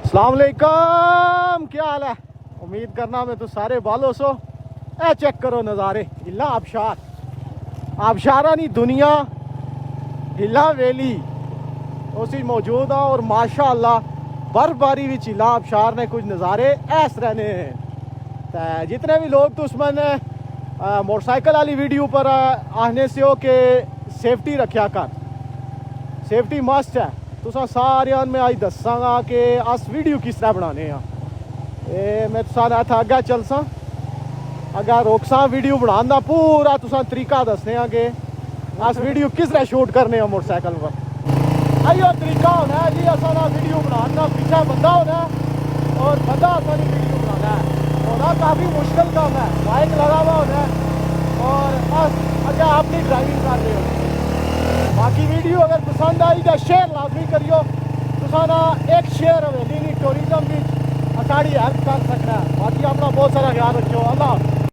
अस्सलाम वालेकुम, क्या हाल है। उम्मीद करना मैं तो सारे बालों सो। ए चेक करो नज़ारे, हिला आबशार, आबशारा नहीं दुनिया हिला वेली उसी मौजूद है। और माशाअल्लाह बर्फबारी भी हिला आबशार ने कुछ नज़ारे ऐस रहने हैं। तो जितने भी लोग तो उसमें मोटरसाइकिल वाली वीडियो पर आने से हो के सेफ्टी रखा कर, सेफ्टी मस्ट है। तुसा सारे मैं आज दसांगा कि अस वीडियो किस तरह बनाने हैं। मैं तुसा था अग्गे चलसा, अगर रोकसा वीडियो बनाने का पूरा तुसा तरीका दसने कि अस वीडियो किस तरह शूट करने मोटरसाइकिल पर। आइयो तरीका होना है जी, असा वीडियो बनाना पीछे बंदा होना और बंदा असा वीडियो बनाना है। होना काफ़ी मुश्किल काम है, बाइक लगा हुआ होना है और बस अगर अपनी ड्राइविंग कर रहे हो। बाकी वीडियो अगर पसंद आई तो शेयर लाजमी करियो। तुसाना एक शेयर हवेली टूरिज्म भी असाड़ी हेल्प कर सकना है। बाकी अपना बहुत सारा ख्याल रखियो। अल्लाह।